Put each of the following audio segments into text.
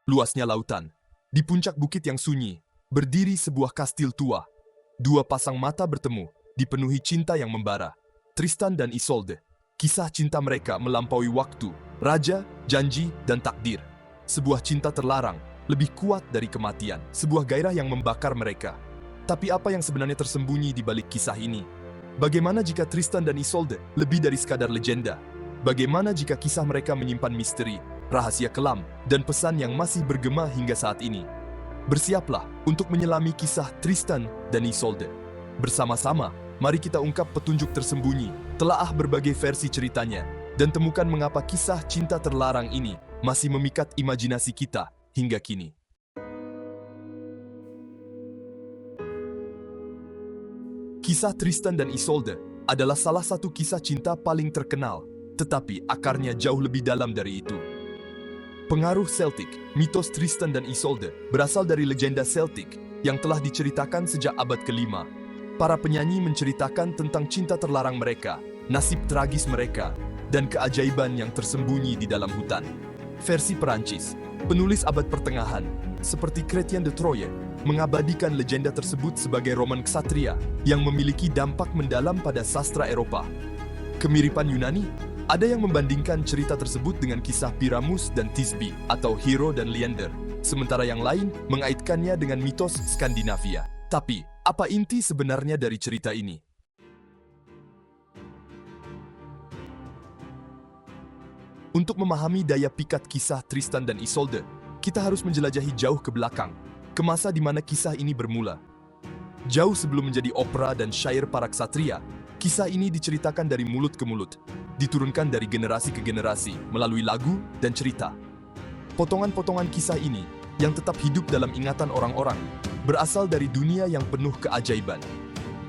luasnya lautan. Di puncak bukit yang sunyi, berdiri sebuah kastil tua. Dua pasang mata bertemu, dipenuhi cinta yang membara. Tristan dan Isolde. Kisah cinta mereka melampaui waktu, raja, janji, dan takdir. Sebuah cinta terlarang, lebih kuat dari kematian. Sebuah gairah yang membakar mereka. Tapi apa yang sebenarnya tersembunyi di balik kisah ini? Bagaimana jika Tristan dan Isolde lebih dari sekadar legenda? Bagaimana jika kisah mereka menyimpan misteri, rahasia kelam, dan pesan yang masih bergema hingga saat ini? Bersiaplah untuk menyelami kisah Tristan dan Isolde. Bersama-sama, mari kita ungkap petunjuk tersembunyi, telaah berbagai versi ceritanya, dan temukan mengapa kisah cinta terlarang ini masih memikat imajinasi kita hingga kini. Kisah Tristan dan Isolde adalah salah satu kisah cinta paling terkenal, tetapi akarnya jauh lebih dalam dari itu. Pengaruh Celtic, mitos Tristan dan Isolde berasal dari legenda Celtic yang telah diceritakan sejak abad ke-5. Para penyanyi menceritakan tentang cinta terlarang mereka, nasib tragis mereka, dan keajaiban yang tersembunyi di dalam hutan. Versi Perancis, penulis abad pertengahan, seperti Chrétien de Troyes, mengabadikan legenda tersebut sebagai roman ksatria yang memiliki dampak mendalam pada sastra Eropa. Kemiripan Yunani, ada yang membandingkan cerita tersebut dengan kisah Pyramus dan Thisbe atau Hero dan Leander, sementara yang lain mengaitkannya dengan mitos Skandinavia. Tapi, apa inti sebenarnya dari cerita ini? Untuk memahami daya pikat kisah Tristan dan Isolde, kita harus menjelajahi jauh ke belakang, ke masa di mana kisah ini bermula. Jauh sebelum menjadi opera dan syair para ksatria, kisah ini diceritakan dari mulut ke mulut, diturunkan dari generasi ke generasi melalui lagu dan cerita. Potongan-potongan kisah ini yang tetap hidup dalam ingatan orang-orang berasal dari dunia yang penuh keajaiban.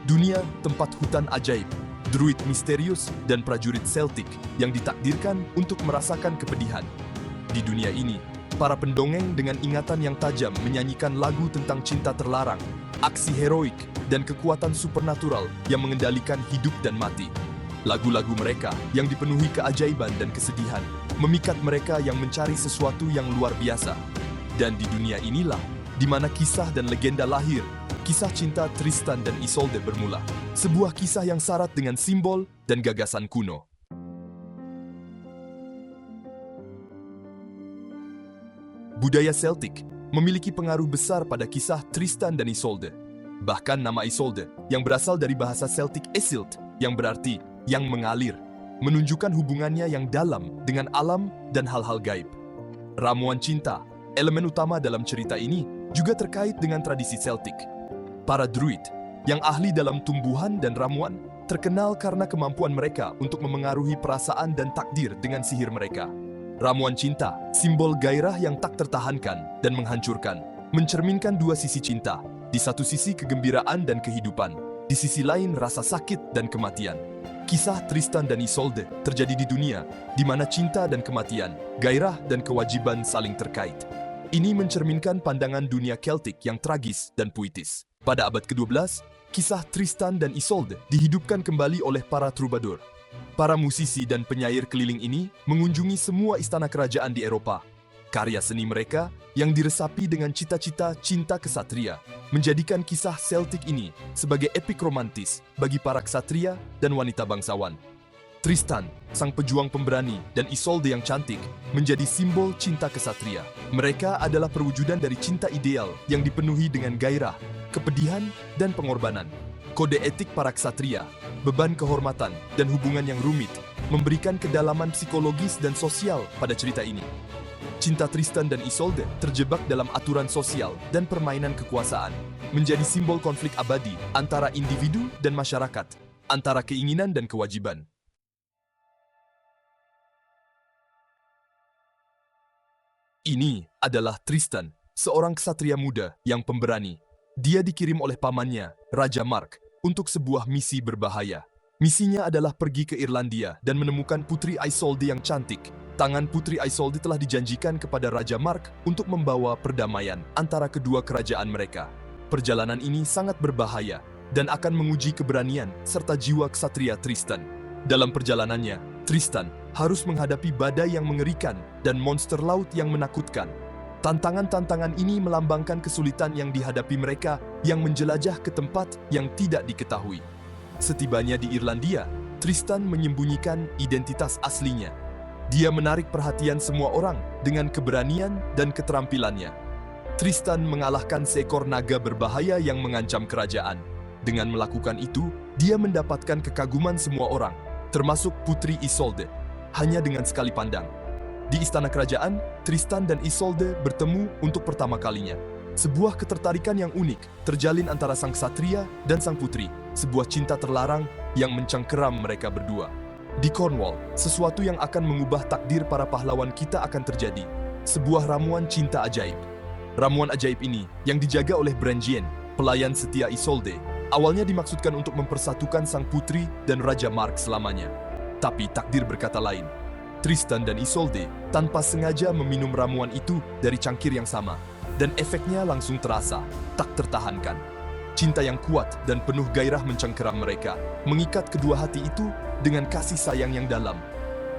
Dunia tempat hutan ajaib, druid misterius, dan prajurit Celtic yang ditakdirkan untuk merasakan kepedihan. Di dunia ini, para pendongeng dengan ingatan yang tajam menyanyikan lagu tentang cinta terlarang, aksi heroik, dan kekuatan supernatural yang mengendalikan hidup dan mati. Lagu-lagu mereka yang dipenuhi keajaiban dan kesedihan memikat mereka yang mencari sesuatu yang luar biasa. Dan di dunia inilah, di mana kisah dan legenda lahir, kisah cinta Tristan dan Isolde bermula. Sebuah kisah yang syarat dengan simbol dan gagasan kuno. Budaya Celtic memiliki pengaruh besar pada kisah Tristan dan Isolde. Bahkan nama Isolde, yang berasal dari bahasa Celtic Esilt, yang berarti yang mengalir, menunjukkan hubungannya yang dalam dengan alam dan hal-hal gaib. Ramuan cinta, elemen utama dalam cerita ini, juga terkait dengan tradisi Celtic. Para druid, yang ahli dalam tumbuhan dan ramuan, terkenal karena kemampuan mereka untuk memengaruhi perasaan dan takdir dengan sihir mereka. Ramuan cinta, simbol gairah yang tak tertahankan dan menghancurkan, mencerminkan dua sisi cinta. Di satu sisi kegembiraan dan kehidupan, di sisi lain rasa sakit dan kematian. Kisah Tristan dan Isolde terjadi di dunia, di mana cinta dan kematian, gairah dan kewajiban saling terkait. Ini mencerminkan pandangan dunia Celtic yang tragis dan puitis. Pada abad ke-12, kisah Tristan dan Isolde dihidupkan kembali oleh para troubadour. Para musisi dan penyair keliling ini mengunjungi semua istana kerajaan di Eropa. Karya seni mereka yang diresapi dengan cita-cita cinta kesatria menjadikan kisah Celtic ini sebagai epik romantis bagi para ksatria dan wanita bangsawan. Tristan, sang pejuang pemberani, dan Isolde yang cantik menjadi simbol cinta kesatria. Mereka adalah perwujudan dari cinta ideal yang dipenuhi dengan gairah, kepedihan, dan pengorbanan. Kode etik para ksatria, beban kehormatan, dan hubungan yang rumit memberikan kedalaman psikologis dan sosial pada cerita ini. Cinta Tristan dan Isolde terjebak dalam aturan sosial dan permainan kekuasaan, menjadi simbol konflik abadi antara individu dan masyarakat, antara keinginan dan kewajiban. Ini adalah Tristan, seorang ksatria muda yang pemberani. Dia dikirim oleh pamannya, Raja Mark, untuk sebuah misi berbahaya. Misinya adalah pergi ke Irlandia dan menemukan Putri Isolde yang cantik. Tangan Putri Isolde telah dijanjikan kepada Raja Mark untuk membawa perdamaian antara kedua kerajaan mereka. Perjalanan ini sangat berbahaya dan akan menguji keberanian serta jiwa ksatria Tristan. Dalam perjalanannya, Tristan harus menghadapi badai yang mengerikan dan monster laut yang menakutkan. Tantangan-tantangan ini melambangkan kesulitan yang dihadapi mereka yang menjelajah ke tempat yang tidak diketahui. Setibanya di Irlandia, Tristan menyembunyikan identitas aslinya. Dia menarik perhatian semua orang dengan keberanian dan keterampilannya. Tristan mengalahkan seekor naga berbahaya yang mengancam kerajaan. Dengan melakukan itu, dia mendapatkan kekaguman semua orang, termasuk Putri Isolde, hanya dengan sekali pandang. Di istana kerajaan, Tristan dan Isolde bertemu untuk pertama kalinya. Sebuah ketertarikan yang unik terjalin antara sang ksatria dan sang putri, sebuah cinta terlarang yang mencengkeram mereka berdua. Di Cornwall, sesuatu yang akan mengubah takdir para pahlawan kita akan terjadi. Sebuah ramuan cinta ajaib. Ramuan ajaib ini, yang dijaga oleh Branjien, pelayan setia Isolde, awalnya dimaksudkan untuk mempersatukan sang putri dan Raja Mark selamanya. Tapi takdir berkata lain. Tristan dan Isolde tanpa sengaja meminum ramuan itu dari cangkir yang sama, dan efeknya langsung terasa, tak tertahankan. Cinta yang kuat dan penuh gairah mencengkeram mereka, mengikat kedua hati itu dengan kasih sayang yang dalam.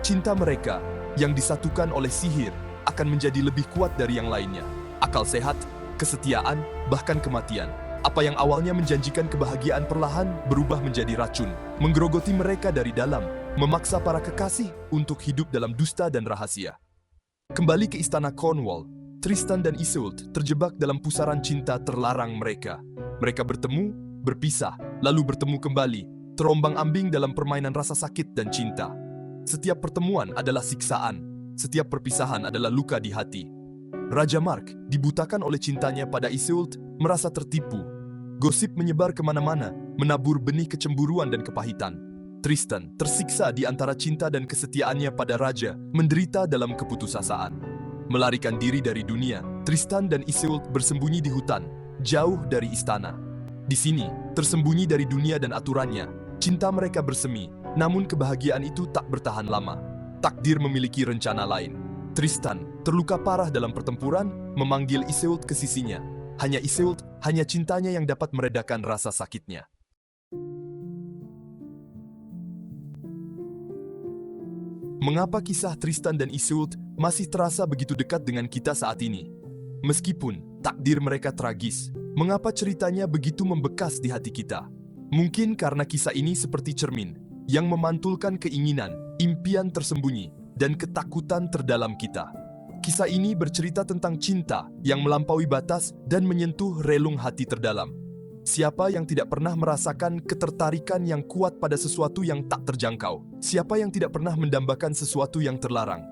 Cinta mereka yang disatukan oleh sihir akan menjadi lebih kuat dari yang lainnya. Akal sehat, kesetiaan, bahkan kematian. Apa yang awalnya menjanjikan kebahagiaan perlahan berubah menjadi racun, menggerogoti mereka dari dalam, memaksa para kekasih untuk hidup dalam dusta dan rahasia. Kembali ke istana Cornwall, Tristan dan Isolde terjebak dalam pusaran cinta terlarang mereka. Mereka bertemu, berpisah, lalu bertemu kembali, terombang-ambing dalam permainan rasa sakit dan cinta. Setiap pertemuan adalah siksaan, setiap perpisahan adalah luka di hati. Raja Mark, dibutakan oleh cintanya pada Isolde, merasa tertipu. Gosip menyebar kemana-mana, menabur benih kecemburuan dan kepahitan. Tristan, tersiksa di antara cinta dan kesetiaannya pada raja, menderita dalam keputusasaan. Melarikan diri dari dunia, Tristan dan Isolde bersembunyi di hutan, jauh dari istana. Di sini, tersembunyi dari dunia dan aturannya, cinta mereka bersemi, namun kebahagiaan itu tak bertahan lama. Takdir memiliki rencana lain. Tristan, terluka parah dalam pertempuran, memanggil Isolde ke sisinya. Hanya Isolde, hanya cintanya yang dapat meredakan rasa sakitnya. Mengapa kisah Tristan dan Isolde masih terasa begitu dekat dengan kita saat ini? Meskipun takdir mereka tragis, mengapa ceritanya begitu membekas di hati kita? Mungkin karena kisah ini seperti cermin yang memantulkan keinginan, impian tersembunyi, dan ketakutan terdalam kita. Kisah ini bercerita tentang cinta yang melampaui batas dan menyentuh relung hati terdalam. Siapa yang tidak pernah merasakan ketertarikan yang kuat pada sesuatu yang tak terjangkau? Siapa yang tidak pernah mendambakan sesuatu yang terlarang?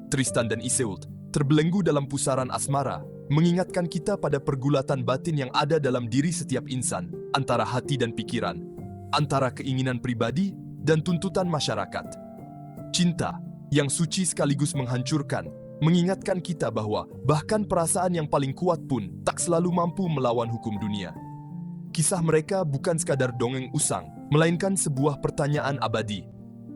Tristan dan Isolde terbelenggu dalam pusaran asmara, mengingatkan kita pada pergulatan batin yang ada dalam diri setiap insan, antara hati dan pikiran, antara keinginan pribadi dan tuntutan masyarakat. Cinta yang suci sekaligus menghancurkan, mengingatkan kita bahwa bahkan perasaan yang paling kuat pun tak selalu mampu melawan hukum dunia. Kisah mereka bukan sekadar dongeng usang, melainkan sebuah pertanyaan abadi.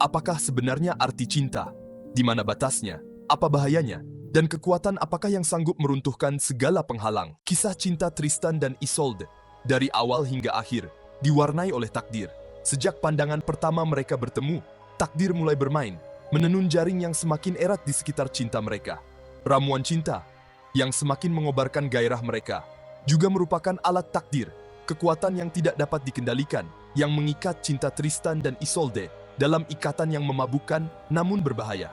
Apakah sebenarnya arti cinta? Di mana batasnya? Apa bahayanya? Dan kekuatan apakah yang sanggup meruntuhkan segala penghalang? Kisah cinta Tristan dan Isolde, dari awal hingga akhir, diwarnai oleh takdir. Sejak pandangan pertama mereka bertemu, takdir mulai bermain, menenun jaring yang semakin erat di sekitar cinta mereka. Ramuan cinta yang semakin mengobarkan gairah mereka juga merupakan alat takdir, kekuatan yang tidak dapat dikendalikan, yang mengikat cinta Tristan dan Isolde dalam ikatan yang memabukkan namun berbahaya.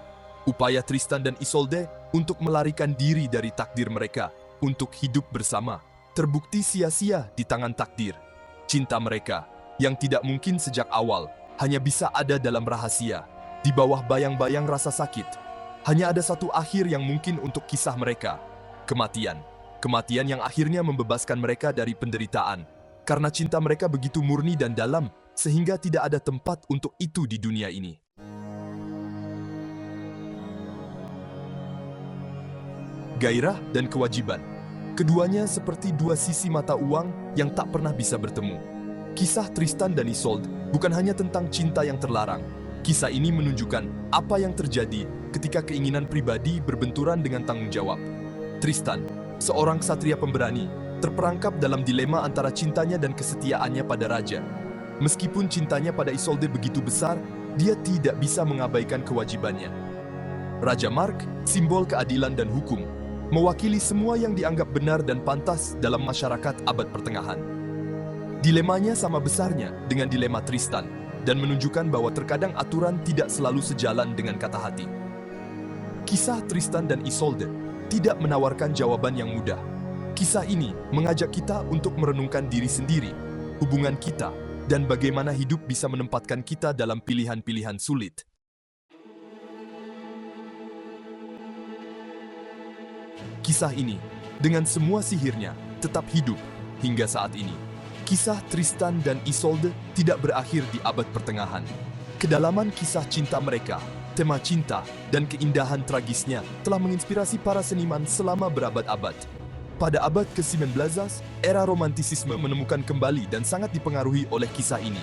Upaya Tristan dan Isolde untuk melarikan diri dari takdir mereka, untuk hidup bersama, terbukti sia-sia di tangan takdir. Cinta mereka, yang tidak mungkin sejak awal, hanya bisa ada dalam rahasia, di bawah bayang-bayang rasa sakit. Hanya ada satu akhir yang mungkin untuk kisah mereka, kematian. Kematian yang akhirnya membebaskan mereka dari penderitaan, karena cinta mereka begitu murni dan dalam, sehingga tidak ada tempat untuk itu di dunia ini. Gairah dan kewajiban. Keduanya seperti dua sisi mata uang yang tak pernah bisa bertemu. Kisah Tristan dan Isolde bukan hanya tentang cinta yang terlarang. Kisah ini menunjukkan apa yang terjadi ketika keinginan pribadi berbenturan dengan tanggung jawab. Tristan, seorang ksatria pemberani, terperangkap dalam dilema antara cintanya dan kesetiaannya pada raja. Meskipun cintanya pada Isolde begitu besar, dia tidak bisa mengabaikan kewajibannya. Raja Mark, simbol keadilan dan hukum, mewakili semua yang dianggap benar dan pantas dalam masyarakat abad pertengahan. Dilemanya sama besarnya dengan dilema Tristan, dan menunjukkan bahwa terkadang aturan tidak selalu sejalan dengan kata hati. Kisah Tristan dan Isolde tidak menawarkan jawaban yang mudah. Kisah ini mengajak kita untuk merenungkan diri sendiri, hubungan kita, dan bagaimana hidup bisa menempatkan kita dalam pilihan-pilihan sulit. Kisah ini, dengan semua sihirnya, tetap hidup hingga saat ini. Kisah Tristan dan Isolde tidak berakhir di abad pertengahan. Kedalaman kisah cinta mereka, tema cinta, dan keindahan tragisnya telah menginspirasi para seniman selama berabad-abad. Pada abad ke-19, era romantisisme menemukan kembali dan sangat dipengaruhi oleh kisah ini.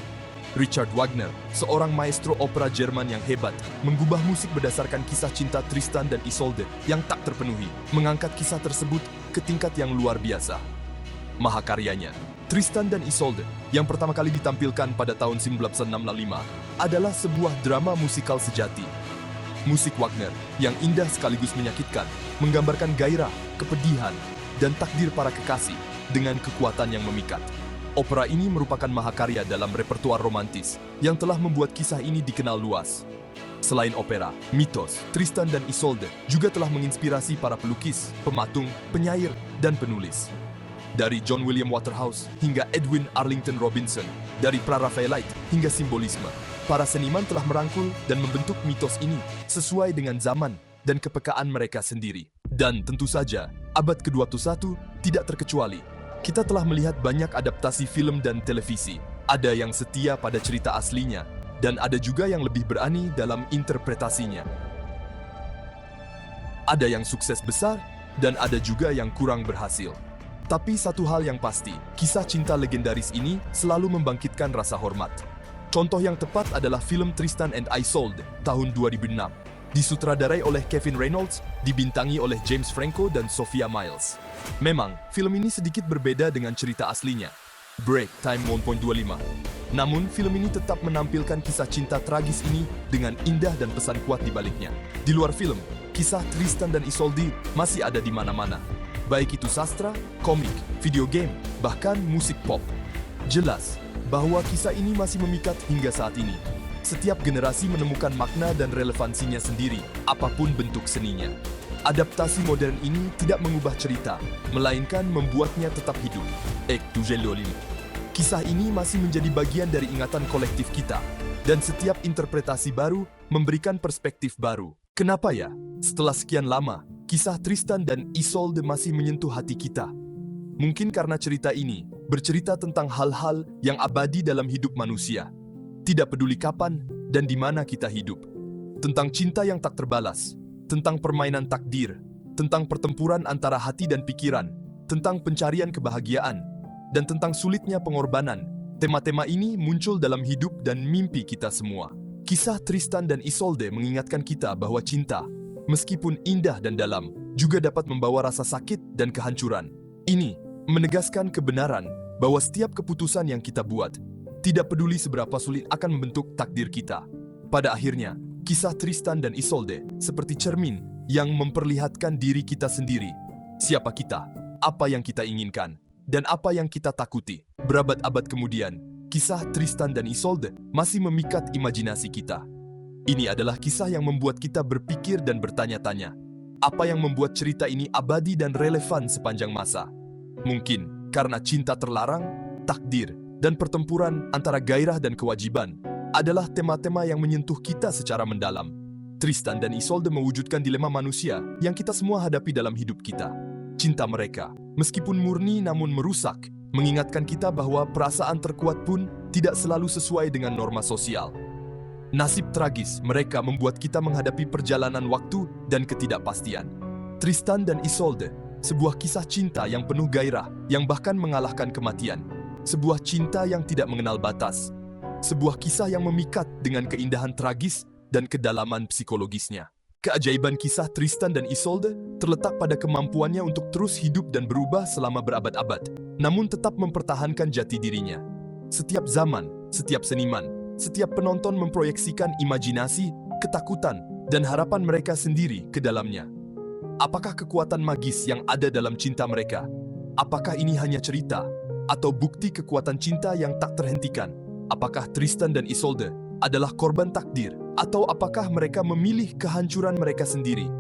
Richard Wagner, seorang maestro opera Jerman yang hebat, mengubah musik berdasarkan kisah cinta Tristan dan Isolde yang tak terpenuhi, mengangkat kisah tersebut ke tingkat yang luar biasa. Mahakaryanya, Tristan dan Isolde, yang pertama kali ditampilkan pada tahun 1965, adalah sebuah drama musikal sejati. Musik Wagner, yang indah sekaligus menyakitkan, menggambarkan gairah, kepedihan, dan takdir para kekasih dengan kekuatan yang memikat. Opera ini merupakan mahakarya dalam repertuar romantis yang telah membuat kisah ini dikenal luas. Selain opera, mitos Tristan dan Isolde juga telah menginspirasi para pelukis, pematung, penyair, dan penulis. Dari John William Waterhouse hingga Edwin Arlington Robinson, dari pra-Raphaelite hingga simbolisme, para seniman telah merangkul dan membentuk mitos ini sesuai dengan zaman dan kepekaan mereka sendiri. Dan tentu saja, abad ke-21 tidak terkecuali. Kita telah melihat banyak adaptasi film dan televisi. Ada yang setia pada cerita aslinya, dan ada juga yang lebih berani dalam interpretasinya. Ada yang sukses besar, dan ada juga yang kurang berhasil. Tapi satu hal yang pasti, kisah cinta legendaris ini selalu membangkitkan rasa hormat. Contoh yang tepat adalah film Tristan and Isolde tahun 2006. Disutradarai oleh Kevin Reynolds, dibintangi oleh James Franco dan Sophia Myles. Memang, film ini sedikit berbeda dengan cerita aslinya. Break Time 1.25. Namun, film ini tetap menampilkan kisah cinta tragis ini dengan indah dan pesan kuat di baliknya. Di luar film, kisah Tristan dan Isolde masih ada di mana-mana. Baik itu sastra, komik, video game, bahkan musik pop. Jelas bahwa kisah ini masih memikat hingga saat ini. Setiap generasi menemukan makna dan relevansinya sendiri, apapun bentuk seninya. Adaptasi modern ini tidak mengubah cerita, melainkan membuatnya tetap hidup. Kisah ini masih menjadi bagian dari ingatan kolektif kita, dan setiap interpretasi baru memberikan perspektif baru. Kenapa ya? Setelah sekian lama, kisah Tristan dan Isolde masih menyentuh hati kita. Mungkin karena cerita ini bercerita tentang hal-hal yang abadi dalam hidup manusia. Tidak peduli kapan dan di mana kita hidup. Tentang cinta yang tak terbalas, tentang permainan takdir, tentang pertempuran antara hati dan pikiran, tentang pencarian kebahagiaan, dan tentang sulitnya pengorbanan. Tema-tema ini muncul dalam hidup dan mimpi kita semua. Kisah Tristan dan Isolde mengingatkan kita bahwa cinta, meskipun indah dan dalam, juga dapat membawa rasa sakit dan kehancuran. Ini menegaskan kebenaran bahwa setiap keputusan yang kita buat, tidak peduli seberapa sulit, akan membentuk takdir kita. Pada akhirnya, kisah Tristan dan Isolde seperti cermin yang memperlihatkan diri kita sendiri. Siapa kita, apa yang kita inginkan, dan apa yang kita takuti. Berabad-abad kemudian, kisah Tristan dan Isolde masih memikat imajinasi kita. Ini adalah kisah yang membuat kita berpikir dan bertanya-tanya. Apa yang membuat cerita ini abadi dan relevan sepanjang masa? Mungkin karena cinta terlarang, takdir, dan pertempuran antara gairah dan kewajiban adalah tema-tema yang menyentuh kita secara mendalam. Tristan dan Isolde mewujudkan dilema manusia yang kita semua hadapi dalam hidup kita. Cinta mereka, meskipun murni namun merusak, mengingatkan kita bahwa perasaan terkuat pun tidak selalu sesuai dengan norma sosial. Nasib tragis mereka membuat kita menghadapi perjalanan waktu dan ketidakpastian. Tristan dan Isolde, sebuah kisah cinta yang penuh gairah, yang bahkan mengalahkan kematian. Sebuah cinta yang tidak mengenal batas. Sebuah kisah yang memikat dengan keindahan tragis dan kedalaman psikologisnya. Keajaiban kisah Tristan dan Isolde terletak pada kemampuannya untuk terus hidup dan berubah selama berabad-abad, namun tetap mempertahankan jati dirinya. Setiap zaman, setiap seniman, setiap penonton memproyeksikan imajinasi, ketakutan, dan harapan mereka sendiri ke dalamnya. Apakah kekuatan magis yang ada dalam cinta mereka? Apakah ini hanya cerita? Atau bukti kekuatan cinta yang tak terhentikan? Apakah Tristan dan Isolde adalah korban takdir? Atau apakah mereka memilih kehancuran mereka sendiri?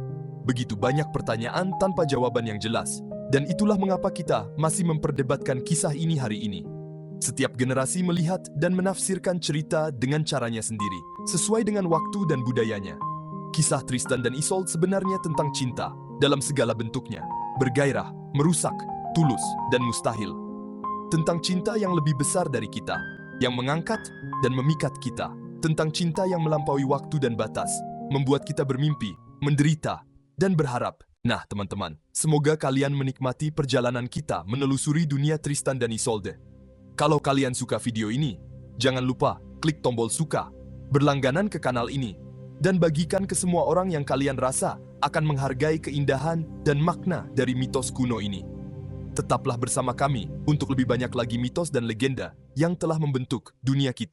Begitu banyak pertanyaan tanpa jawaban yang jelas. Dan itulah mengapa kita masih memperdebatkan kisah ini hari ini. Setiap generasi melihat dan menafsirkan cerita dengan caranya sendiri, sesuai dengan waktu dan budayanya. Kisah Tristan dan Isolde sebenarnya tentang cinta dalam segala bentuknya, bergairah, merusak, tulus, dan mustahil. Tentang cinta yang lebih besar dari kita, yang mengangkat dan memikat kita. Tentang cinta yang melampaui waktu dan batas, membuat kita bermimpi, menderita, dan berharap. Nah, teman-teman, semoga kalian menikmati perjalanan kita menelusuri dunia Tristan dan Isolde. Kalau kalian suka video ini, jangan lupa klik tombol suka, berlangganan ke kanal ini, dan bagikan ke semua orang yang kalian rasa akan menghargai keindahan dan makna dari mitos kuno ini. Tetaplah bersama kami untuk lebih banyak lagi mitos dan legenda yang telah membentuk dunia kita.